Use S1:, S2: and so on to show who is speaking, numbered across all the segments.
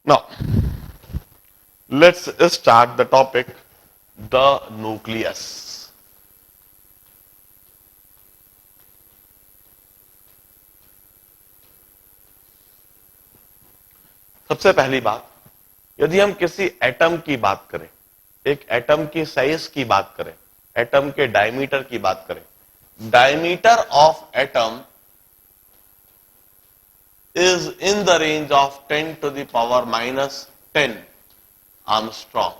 S1: Now, let's start the topic, the nucleus. सबसे पहली बात, यदि हम किसी एटम की बात करें, एक एटम की साइज की बात करें, एटम के डायमीटर की बात करें, diameter of atom is in the range of 10 to the power minus 10 Armstrong,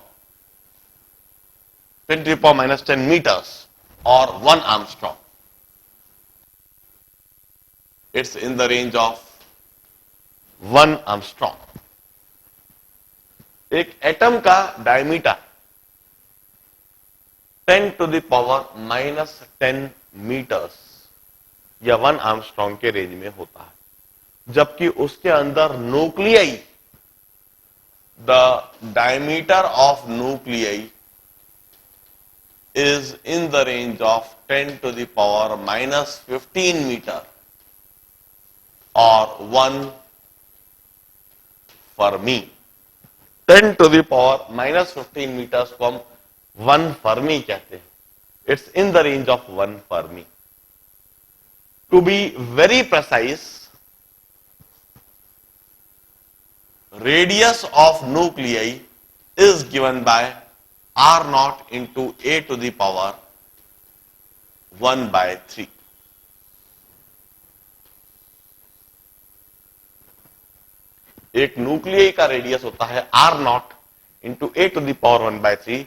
S1: 10 to the power minus 10 meters or 1 Armstrong. It's in the range of 1 Armstrong. एक एटम का diameter 10 to the power minus 10 meters या 1 Armstrong के range में होता है, जबकि उसके अंदर nuclei, the diameter of nuclei is in the range of 10 to the power minus 15 meter or 1 Fermi. 10 to the power minus 15 meters को हम 1 Fermi कहते हैं. It's in the range of 1 Fermi. To be very precise, radius of nuclei is given by R naught into A to the power 1 by 3. एक न्यूक्लियई का radius होता है R naught into A to the power 1 by 3.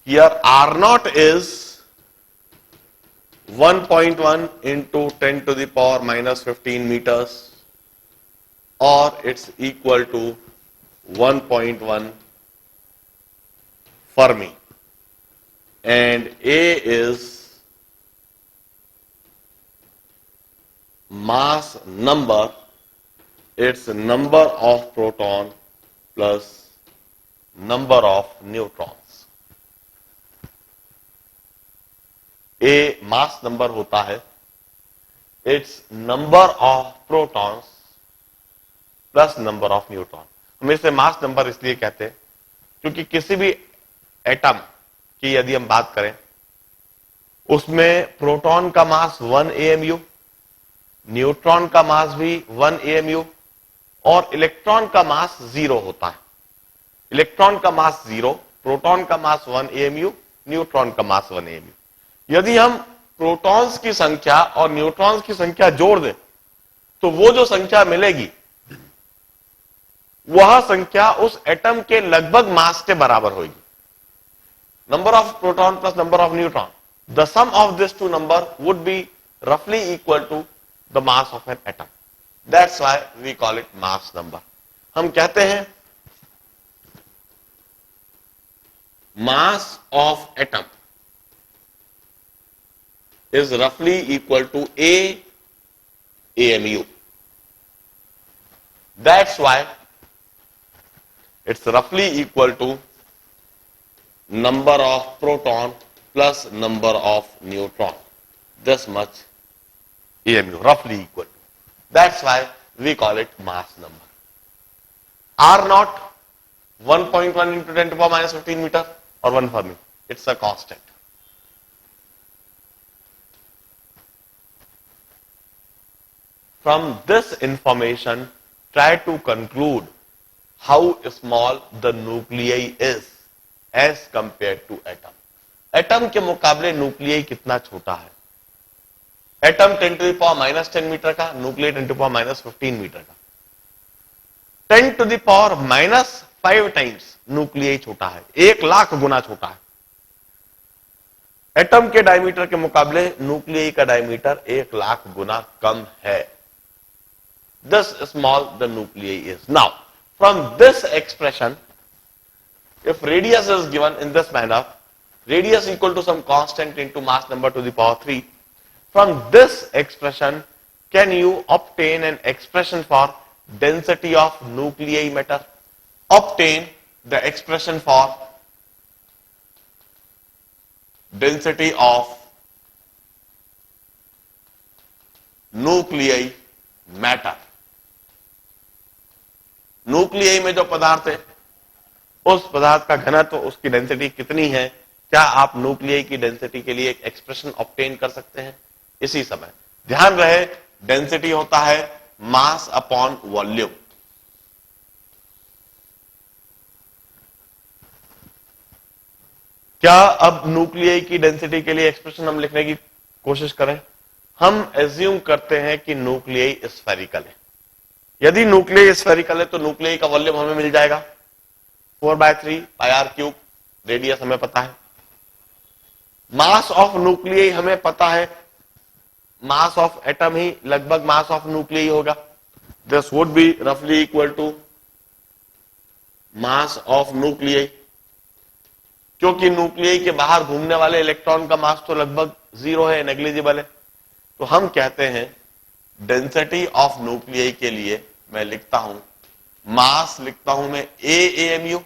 S1: Here R naught is 1.1 into 10 to the power minus 15 meters, or it's equal to 1.1 Fermi, and A is mass number, it's number of proton plus number of neutrons. A mass number होता है, it's number of protons plus number of neutron. हम इसे mass number इसलिए कहते हैं क्योंकि किसी भी एटम की यदि हम बात करें, उसमें प्रोटॉन का मास 1 AMU, न्यूट्रॉन का मास भी 1 AMU और इलेक्ट्रॉन का मास 0 होता है. इलेक्ट्रॉन का मास 0, प्रोटॉन का मास 1 AMU, न्यूट्रॉन का मास 1 AMU. यदि हम प्रोटॉन्स की संख्या और न्यूट्रॉन्स की संख्या जोड़ दें तो वो जो संख्या मिलेगी वह संख्या उस एटम के लगभग मास के बराबर होगी. Number of proton plus number of neutron, the sum of these two number would be roughly equal to the mass of an atom. That's why we call it mass number. हम कहते हैं mass of atom is roughly equal to A AMU. That's why it's roughly equal to number of proton plus number of neutron. This much AMU, roughly equal. That's why we call it mass number. R naught 1.1 into 10 to the power minus 15 meter or 1 Fermi. It's a constant. From this information, try to conclude how small the nuclei is as compared to atom. Atom के मुकाबले nuclei कितना छोटा है. Atom 10 to the power minus 10 metre का, nuclei 10 to the power minus 15 metre का. 10 to the power minus 5 times nuclei छोटा है, 1,00,000 गुना छोटा है. एटम के डायमीटर के मुकाबले न्यूक्लियई का डायमीटर 1,00,000 गुना कम है. This small the nuclei is. Now, from this expression, if radius is given in this manner, radius equal to some constant into mass number to the power 3, from this expression, can you obtain an expression for density of nuclei matter? Obtain the expression for density of nuclei matter. न्यूक्लियई में जो पदार्थ है उस पदार्थ का घनत्व, उसकी density कितनी है, क्या आप न्यूक्लियई की डेंसिटी के लिए एक एक्सप्रेशन ऑब्टेन कर सकते हैं? इसी समय ध्यान रहे डेंसिटी होता है मास अपॉन वॉल्यूम। क्या अब न्यूक्लियई की डेंसिटी के लिए एक्सप्रेशन हम लिखने की कोशिश करें? हम एज्यूम करते हैं कि न्यूक्लियई स्फेरिकल है। यदि न्यूक्लियई स्फेरिकल है तो न्यूक्लियई का वॉल्यूम हमें मिल जाएगा 4/3 पाई आर क्यूब, रेडियस हमें पता है। मास ऑफ न्यूक्लियई हमें पता है, मास ऑफ एटम ही लगभग मास ऑफ न्यूक्लियई होगा। दिस वुड बी रफली इक्वल टू मास ऑफ न्यूक्लियई, क्योंकि न्यूक्लियई के बाहर घूमने वाले इलेक्ट्रॉन का मास तो लगभग 0 है, नेग्लिजिबल है। तो हम कहते हैं डेंसिटी ऑफ न्यूक्लियई के लिए मैं लिखता हूं, मास लिखता हूं मैं AAMU,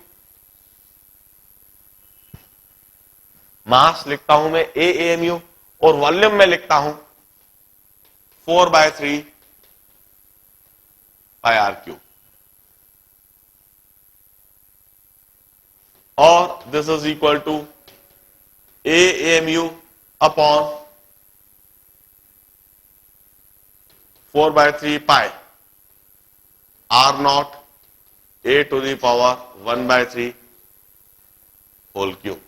S1: मास लिखता हूं मैं AAMU, और वॉल्यूम में लिखता हूं 4/3 पाई आर क्यूब, और this is equal to AAMU upon 4/3 pi R naught A to the power 1/3 whole cube,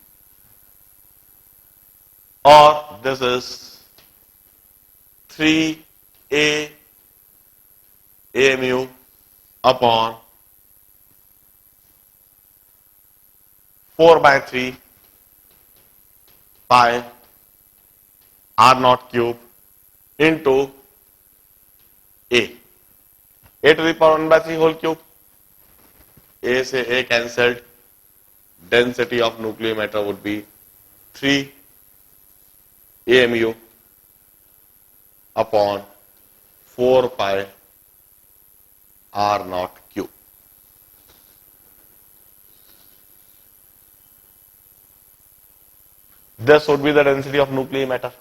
S1: or this is 3A AMU upon 4/3 pi R naught cube into A to the power 1/3 whole cube. A से A cancelled, density of nuclear matter would be 3 AMU upon 4 pi R naught cube. This would be the density of nuclear matter.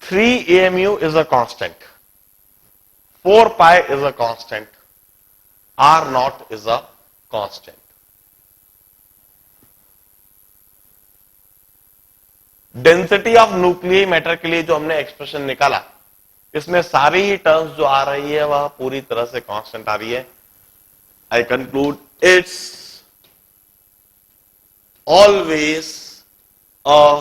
S1: 3 AMU is a constant, 4 pi is a constant, R naught is a constant. Density of nuclear matter के लिए जो हमने expression निकाला, इसमें सारी ही terms जो आ रही है वह पूरी तरह से कांस्टेंट आ रही है। I conclude it's always a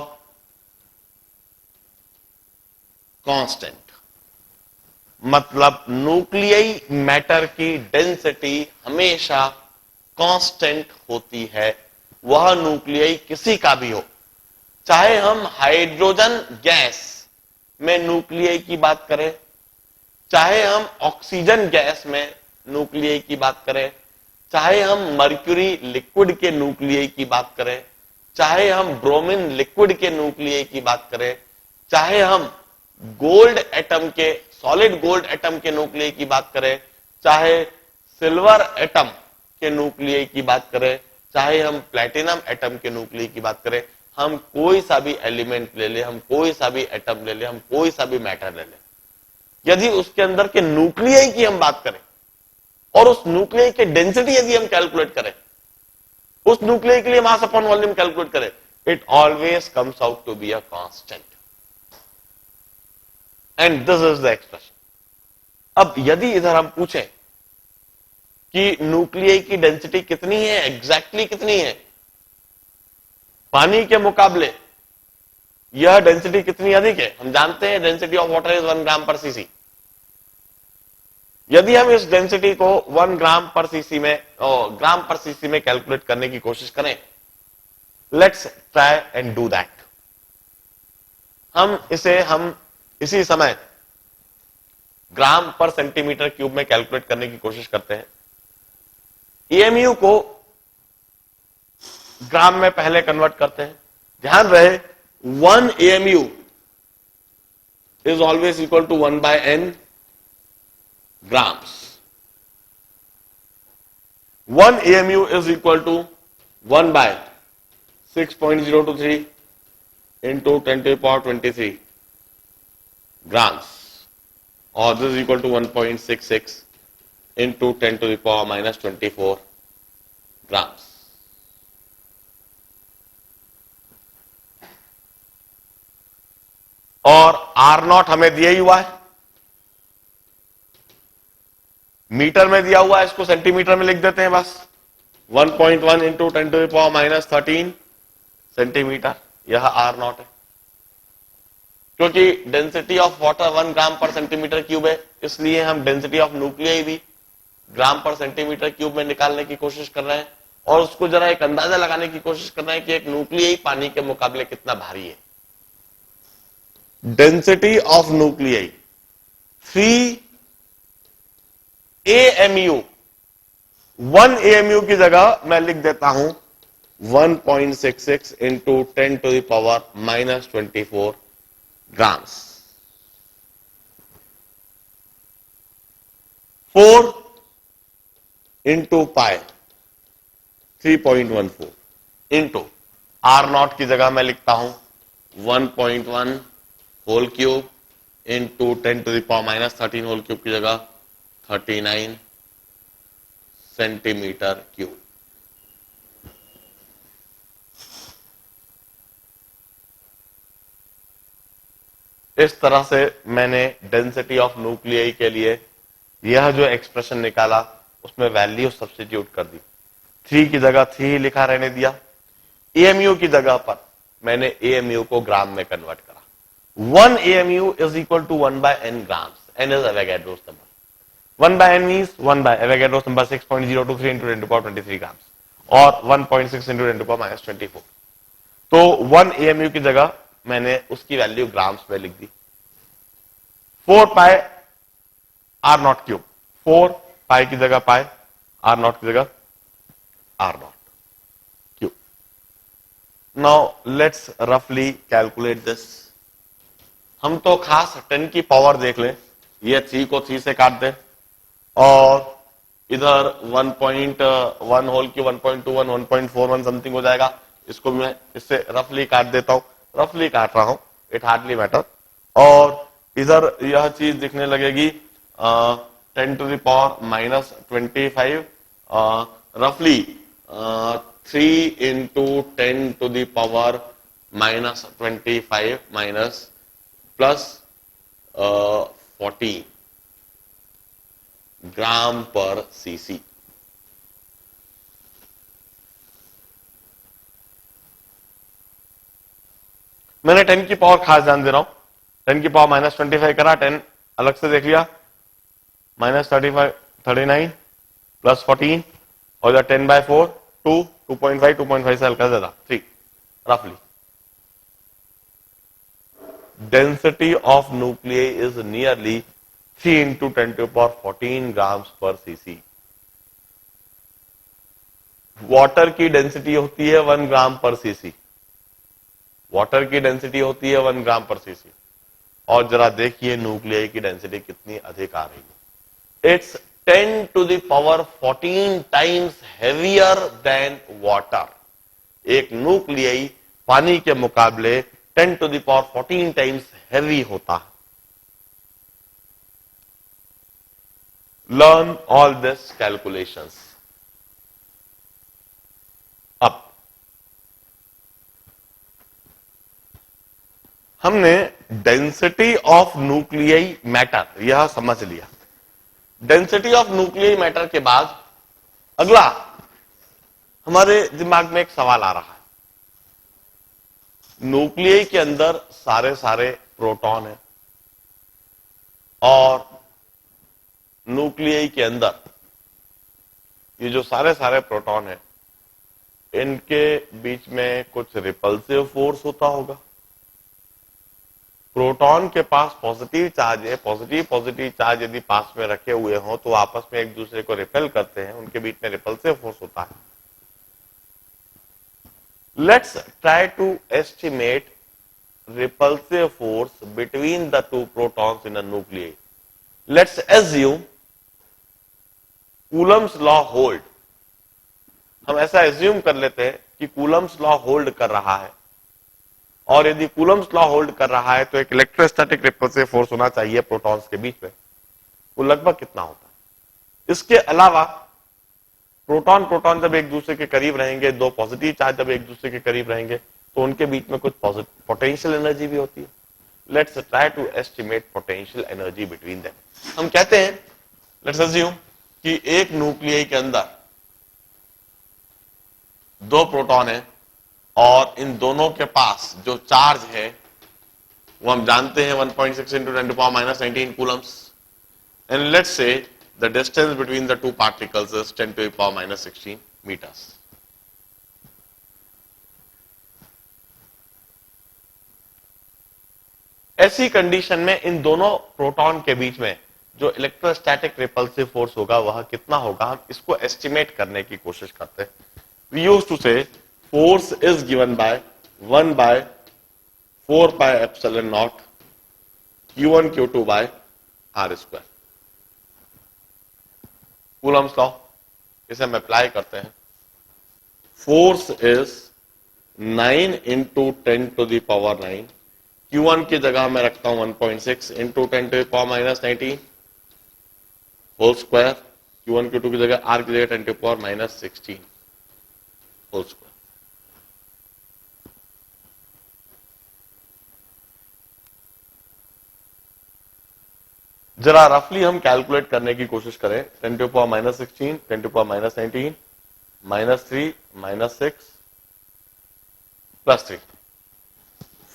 S1: constant, मतलब न्यूक्लियई मैटर की डेंसिटी हमेशा कांस्टेंट होती है, वह न्यूक्लियई किसी का भी हो, चाहे हम हाइड्रोजन गैस में न्यूक्लियई की बात करें, चाहे हम ऑक्सीजन गैस में न्यूक्लियई की बात करें, चाहे हम मर्क्यूरी लिक्विड के न्यूक्लियई की बात करें, चाहे हम ब्रोमीन लिक्विड के न्यूक्लियई की बात करें, चाहे हम गोल्ड एटम के, सॉलिड गोल्ड एटम के न्यूक्लियई की बात करें, चाहे सिल्वर एटम के न्यूक्लियई की बात करें, चाहे हम प्लेटिनम एटम के न्यूक्लियई की बात करें, हम कोई सा भी एलिमेंट ले ले, हम कोई सा भी एटम ले ले, हम कोई सा भी मैटर ले ले, यदि उसके अंदर के न्यूक्लियई की हम बात करें और उस न्यूक्लियई की डेंसिटी यदि हम कैलकुलेट करें, उस न्यूक्लियई के लिए मास अपॉन वॉल्यूम कैलकुलेट करें, it always comes out to be a constant, and this is the expression. अब यदि इधर हम पूछें कि न्यूक्लियई की डेंसिटी कितनी है, एग्जैक्टली कितनी है, पानी के मुकाबले यह डेंसिटी कितनी अधिक है, हम जानते हैं डेंसिटी ऑफ वाटर इज 1 ग्राम पर सीसी। यदि हम इस डेंसिटी को 1 ग्राम पर सीसी में, ग्राम पर सीसी में कैलकुलेट करने की कोशिश करें, let's try and do that. हम इसी समय ग्राम पर सेंटीमीटर क्यूब में कैलकुलेट करने की कोशिश करते हैं। एएमयू को ग्राम में पहले कन्वर्ट करते हैं। ध्यान रहे 1 AMU is always equal to 1/n grams. 1 AMU is equal to 1/6.023 into 10 to the power 23 grams, or this is equal to 1.66 into 10 to the power minus 24 grams. और आर नॉट हमें दिया ही हुआ है, मीटर में दिया हुआ है, इसको सेंटीमीटर में लिख देते हैं बस। 1.1 into 10 to the power minus 13 centimetre, यह आर नॉट है। क्योंकि डेंसिटी ऑफ वाटर 1 ग्राम पर सेंटीमीटर क्यूब है, इसलिए हम डेंसिटी ऑफ न्यूक्लियाई भी ग्राम पर सेंटीमीटर क्यूब में निकालने की कोशिश कर रहे हैं, और उसको जरा एक अंदाजा लगाने की कोशिश कर रहे हैं कि एक न्यूक्लियाई पानी के मुकाबले कितना भारी है। Density of nuclei 3 AMU, 1 AMU की जगह मैं लिख देता हूं 1.66 into 10 to the power minus 24 grams. 4 into pi 3.14 into R naught की जगह मैं लिखता हूं 1.1 whole cube into 10 to the power minus 13 whole cube की जगह 39 सेंटीमीटर क्यूब। इस तरह से मैंने डेंसिटी ऑफ न्यूक्लियाई के लिए यह जो एक्सप्रेशन निकाला उसमें वैल्यू सब्स्टिट्यूट कर दी। 3 की जगह 3 लिखा रहने दिया। एएमयू की जगह पर मैंने एएमयू को ग्राम में कन्वर्ट करा। 1 AMU is equal to 1 by n grams. N is Avogadro's number. 1 by n means 1 by Avogadro's number 6.023 into 10 to the power 23 grams और 1.6 into 10 to the power minus 24. तो 1 AMU की जगह मैंने उसकी वैल्यू ग्राम्स में लिख दी। 4 pi R naught cube, 4 pi की जगह पाई, आर नॉट की जगह R naught cube. Now let's रफली कैलकुलेट दिस। हम तो खास 10 की पावर देख लें, ये 3 को 3 से काट दें और इधर 1.1 होल की 1.21 1.41 समथिंग हो जाएगा। इसको मैं इससे रफली काट देता हूं, रफली काट रहा हूं, इट हार्डली मैटर। और इधर यह चीज दिखने लगेगी 10 टू द पावर माइनस 25 रफली 3 into 10 to the power minus 25 minus plus 40 gram पर सीसी। मैंने 10 की पावर खास ध्यान दे रहा हूं, 10 की पावर माइनस 25 करा, 10 अलग से देख लिया, माइनस 35 39 प्लस 14 और 10 by 4 2 2.5 2.5 से हल्का ज्यादा 3 रफली। Density of nuclei is nearly 3 into 10 to the power 14 grams per cc. Water की डेंसिटी होती है 1 ग्राम पर सीसी, वाटर की डेंसिटी होती है 1 ग्राम पर सीसी। और जरा देखिए न्यूक्लियाई की डेंसिटी कितनी अधिक आ रही है। It's 10 to the power 14 times heavier than water. एक न्यूक्लियाई पानी के मुकाबले 10 to the power 14 times heavy होता है। Learn all this calculations. अब हमने डेंसिटी ऑफ न्यूक्लियाई मैटर यह समझ लिया। डेंसिटी ऑफ न्यूक्लियाई मैटर के बाद अगला हमारे दिमाग में एक सवाल आ रहा है। न्यूक्लियाई के अंदर सारे प्रोटॉन हैं और न्यूक्लियाई के अंदर ये जो सारे प्रोटॉन हैं इनके बीच में कुछ रिपल्सिव फोर्स होता होगा। प्रोटॉन के पास पॉजिटिव चार्ज है, पॉजिटिव चार्ज यदि पास में रखे हुए हो तो आपस में एक दूसरे को रिपेल करते हैं, उनके बीच में रिपल्सिव फोर्स होता है। Let's try to estimate repulsive force between the two protons in a nuclei. Let's assume Coulomb's law hold. हम ऐसा assume कर लेते हैं कि Coulomb's law hold कर रहा है, और यदि Coulomb's law hold कर रहा है तो एक इलेक्ट्रोस्टैटिक रिपल्सिव फोर्स होना चाहिए प्रोटॉन्स के बीच में। वो लगभग कितना होता है? इसके अलावा प्रोटॉन प्रोटॉन जब एक दूसरे के करीब रहेंगे, दो पॉजिटिव चार्ज जब एक दूसरे के करीब रहेंगे, तो उनके बीच में कुछ पोटेंशियल एनर्जी भी होती है. Let's try to estimate potential energy between them. हम कहते हैं, लेट्स अज्यूम कि एक न्यूक्लियस के अंदर दो प्रोटॉन है और इन दोनों के पास जो चार्ज है वो हम जानते हैं 1.6 into 10 to the power minus 19 coulombs. And let's say the distance between the two particles is 10 to the power minus 16 meters. ऐसी कंडीशन में इन दोनों प्रोटॉन के बीच में जो इलेक्ट्रोस्टैटिक रिपल्सिव फोर्स होगा वह कितना होगा, हम इसको एस्टिमेट करने की कोशिश करते हैं. We used to say force is given by 1 by 4 pi epsilon naught Q1 Q2 by R square. Coulomb's law, इसे हम अप्लाई करते हैं. Force is 9 into 10 to the power 9. Q1 की जगह मैं रखता हूं 1.6 into 10 to the power minus 19 whole square. Q1 Q2 की जगह R की जगह 10 to the power minus 16 whole square. जरा रफली हम कैलकुलेट करने की कोशिश करें. 10 to the power minus 16, 10 to the power minus 19, minus 3, minus 6, plus 3.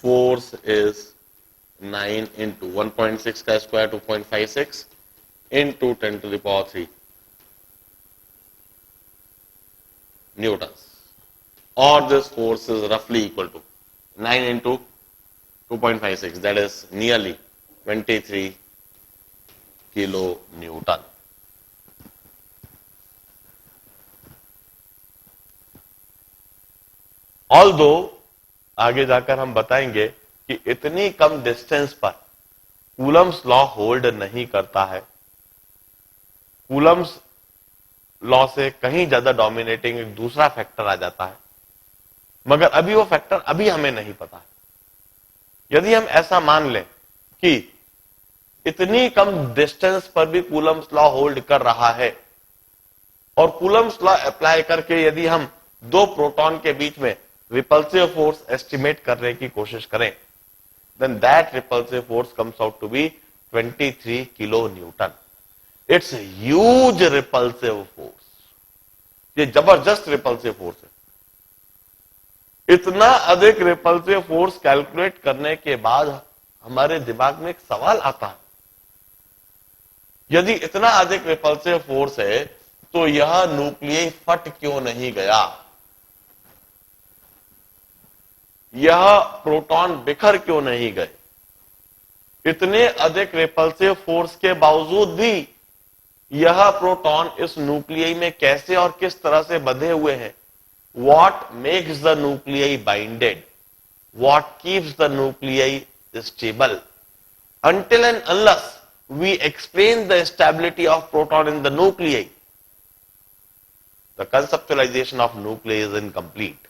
S1: Force is 9 into 1.6 का square 2.56 into 10 to the power 3 newtons. Or this force is roughly equal to 9 into 2.56, that is nearly 23 kilo Newton. Although आगे जाकर हम बताएंगे कि इतनी कम distance पर Coulomb's law hold नहीं करता है. कूलम्स लॉ से कहीं ज्यादा डोमिनेटिंग एक दूसरा फैक्टर आ जाता है, मगर अभी वो फैक्टर अभी हमें नहीं पता है. यदि हम ऐसा मान लें कि इतनी कम डिस्टेंस पर भी कूलम्स लॉ होल्ड कर रहा है और कूलम्स लॉ अप्लाई करके यदि हम दो प्रोटॉन के बीच में रिपल्सिव फोर्स एस्टिमेट करने की कोशिश करें, then that repulsive force comes out to be 23 kilo newton. It's huge repulsive force. ये जबरदस्त रिपल्सिव फोर्स है. इतना अधिक रिपल्सिव फोर्स कैलकुलेट करने के बाद हमारे दिमाग में एक सवाल आता है, यदि इतना अधिक रिपल्सिव फोर्स है तो यह न्यूक्लियस फट क्यों नहीं गया, यह प्रोटॉन बिखर क्यों नहीं गए. इतने अधिक रिपल्सिव फोर्स के बावजूद भी यह प्रोटॉन इस न्यूक्लियस में कैसे और किस तरह से बंधे हुए हैं. What makes the nuclei binded? What keeps the nuclei stable? Until and unless we explain the stability of proton in the nuclei, the conceptualization of nuclei is incomplete.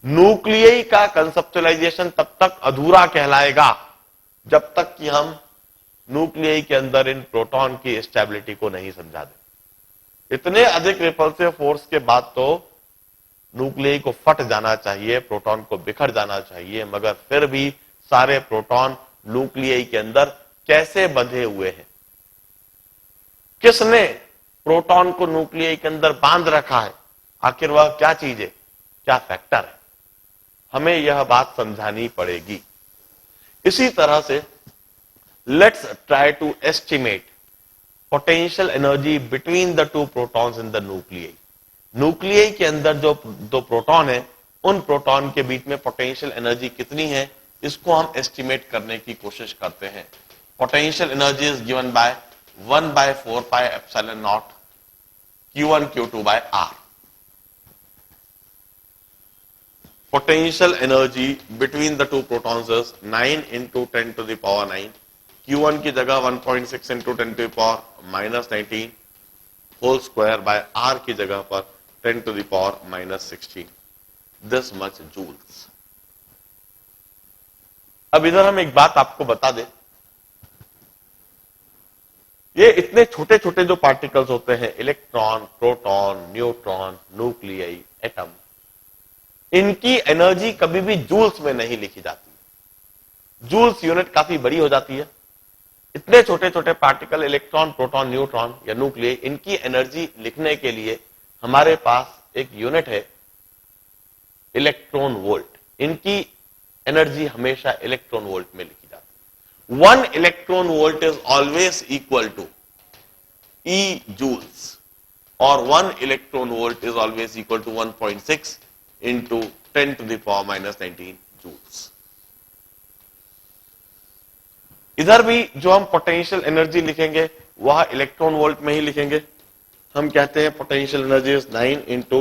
S1: न्यूक्लियई का कंसेप्चुअलाइजेशन तब तक अधूरा कहलाएगा जब तक कि हम न्यूक्लियई के अंदर इन प्रोटॉन की स्टेबिलिटी को नहीं समझा दें. इतने अधिक रिपल्सिव फोर्स के बाद तो न्यूक्लियई को फट जाना चाहिए, प्रोटॉन को बिखर जाना चाहिए, मगर फिर भी सारे प्रोटॉन न्यूक्लियई के अंदर कैसे बंधे हुए हैं. किसने प्रोटॉन को न्यूक्लियई के अंदर बांध रखा है, आखिर वह क्या चीज है, क्या फैक्टर है, हमें यह बात समझानी पड़ेगी. इसी तरह से let's try to estimate potential energy between the two protons in the nuclei. Nuclei के अंदर जो दो प्रोटॉन है उन प्रोटॉन के बीच में पोटेंशियल एनर्जी कितनी है, इसको हम एस्टिमेट करने की कोशिश करते हैं. Potential energy is given by 1 by 4 pi epsilon naught Q1 Q2 by R. Potential energy between the two protons is 9 into 10 to the power 9. Q1 की जगह 1.6 into 10 to the power minus 19 whole square by R की जगह पर 10 to the power minus 16. This much joules. अब इधर हम एक बात आपको बता दें, ये इतने छोटे छोटे जो पार्टिकल्स होते हैं, इलेक्ट्रॉन, प्रोटॉन, न्यूट्रॉन, न्यूक्लियई, एटम, इनकी एनर्जी कभी भी जूल्स में नहीं लिखी जाती। जूल्स यूनिट काफी बड़ी हो जाती है। इतने छोटे छोटे पार्टिकल, इलेक्ट्रॉन, प्रोटॉन, न्यूट्रॉन या न्यूक्लियई, इनकी एनर्जी लिखने के लिए हमारे पास एक यूनिट है, इलेक्ट्रॉन वोल्ट। इनकी एनर्जी हमेशा इलेक्ट्रॉन वोल्ट में लिखी जाती है। 1 electron volt is always equal to E joules, or 1 electron volt is always equal to 1.6 into 10 to the power minus 19 joules. इधर भी जो हम पोटेंशियल एनर्जी लिखेंगे वह इलेक्ट्रॉन वोल्ट में ही लिखेंगे। हम कहते हैं potential energy is 9 into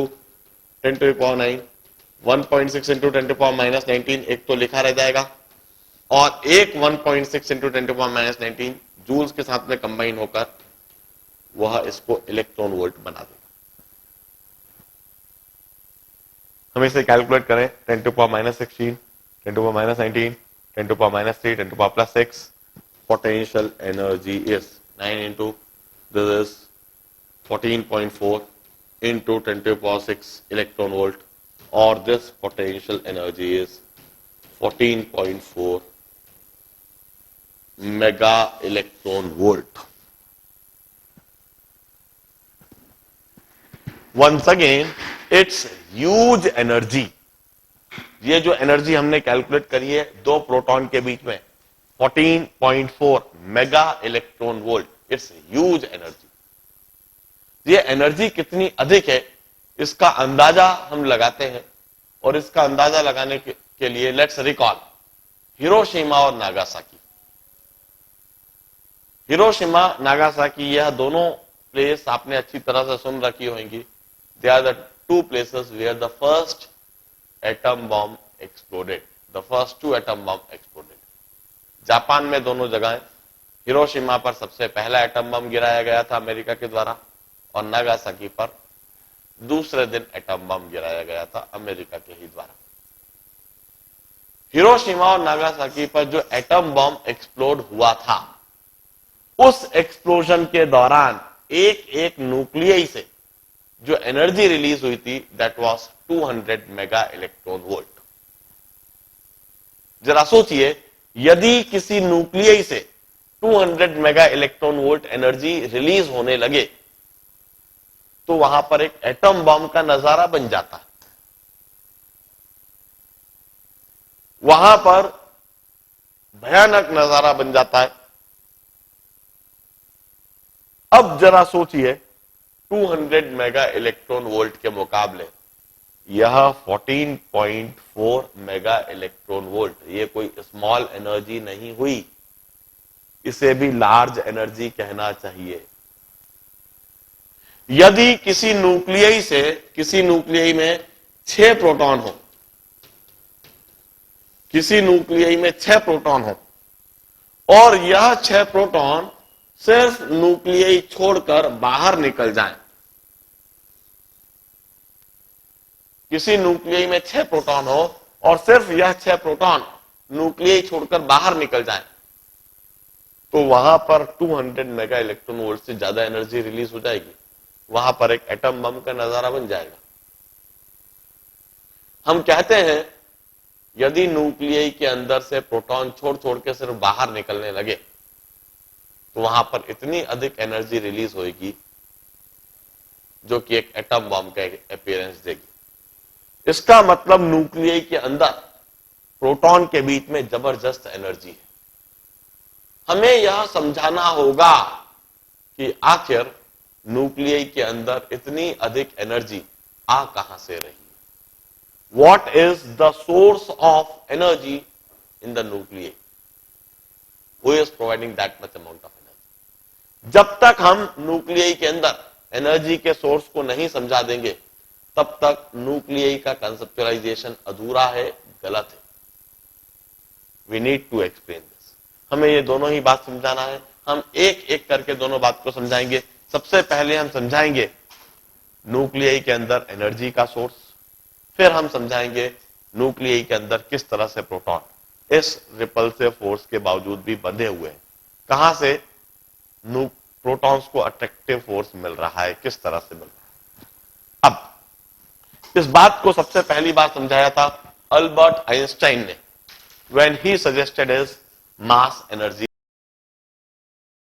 S1: 10 to the power 9, 1.6 into 10 to power minus 19, एक तो लिखा रह जाएगा, और एक 1.6 into 10 to power minus 19 joules के साथ में कंबाइन होकर वह इसको इलेक्ट्रॉन वोल्ट बना देगा। हम इसे कैलकुलेट करें, 10 to power minus 16, 10 to power minus 19, 10 to power minus 3, 10 to power plus 6, potential energy is 9 into this is 14.4 into 10 to the power 6 electron volt, or this potential energy is 14.4 mega electron volt. Once again, it's huge energy. ये जो energy हमने calculate करी है दो proton के बीच में, 14.4 mega electron volt, it's huge energy. ये energy कितनी अधिक है इसका अंदाजा हम लगाते हैं, और इसका अंदाजा लगाने के लिए लेट्स रिकॉल हिरोशिमा और नागासाकी। हिरोशिमा, नागासाकी, यह दोनों प्लेस आपने अच्छी तरह से सुन रखी होंगी। They are the two places where the first atom bomb exploded, the first 2 atom bomb exploded. Japan में दोनों जगह, हिरोशिमा पर सबसे पहला एटम बम गिराया गया था अमेरिका के द्वारा, और नागासाकी पर दूसरे दिन एटम बम गिराया गया था अमेरिका के ही द्वारा। हिरोशिमा और नागासाकी पर जो एटम बम एक्सप्लोड हुआ था, उस एक्सप्लोजन के दौरान एक एक न्यूक्लियई से जो एनर्जी रिलीज हुई थी, that was 200 mega electron volt. जरा सोचिए, यदि किसी न्यूक्लियई से 200 mega electron volt energy release होने लगे तो वहां पर एक एटम बम का नजारा बन जाता है। वहां पर भयानक नजारा बन जाता है। अब जरा सोचिए, 200 मेगा इलेक्ट्रॉन वोल्ट के मुकाबले यह 14.4 मेगा इलेक्ट्रॉन वोल्ट, ये कोई स्मॉल एनर्जी नहीं हुई, इसे भी लार्ज एनर्जी कहना चाहिए। यदि किसी न्यूक्लियई में 6 प्रोटॉन हो, किसी न्यूक्लियई में 6 प्रोटॉन हो, और यह 6 प्रोटॉन सिर्फ न्यूक्लियई छोड़कर बाहर निकल जाएं, किसी न्यूक्लियई में 6 प्रोटॉन हो और सिर्फ यह 6 प्रोटॉन न्यूक्लियई छोड़कर बाहर निकल जाएं, तो वहां पर 200 मेगा इलेक्ट्रॉन वोल्ट से ज्यादा एनर्जी रिलीज हो जाएगी। वहां पर एक एटम बम का नजारा बन जाएगा। हम कहते हैं, यदि न्यूक्लियई के अंदर से प्रोटॉन छोड़ छोड़ के सिर्फ बाहर निकलने लगे तो वहां पर इतनी अधिक एनर्जी रिलीज होगी जो कि एक एटम बम का अपीयरेंस देगी। इसका मतलब न्यूक्लियई के अंदर प्रोटॉन के बीच में जबरदस्त एनर्जी है। हमें यह समझाना होगा कि आखिर न्यूक्लियई के अंदर इतनी अधिक एनर्जी आ कहां से रही है। What is the source of energy in the nuclei? Who is providing that much amount of energy? जब तक हम न्यूक्लियई के अंदर एनर्जी के सोर्स को नहीं समझा देंगे, तब तक न्यूक्लियई का कंसेप्चुअलाइजेशन अधूरा है, गलत है। We need to explain this. हमें ये दोनों ही बात समझाना है। हम एक एक करके दोनों बात को समझाएंगे। सबसे पहले हम समझाएंगे न्यूक्लियई के अंदर एनर्जी का सोर्स, फिर हम समझाएंगे न्यूक्लियई के अंदर किस तरह से प्रोटॉन इस रिपल्सिव फोर्स के बावजूद भी बंधे हुए हैं। कहां से? प्रोटॉन्स को अट्रैक्टिव फोर्स मिल रहा है, किस तरह से मिल रहा है। अब इस बात को सबसे पहली बार समझाया था अल्बर्ट आइंस्टाइन ने, when he suggested his mass energy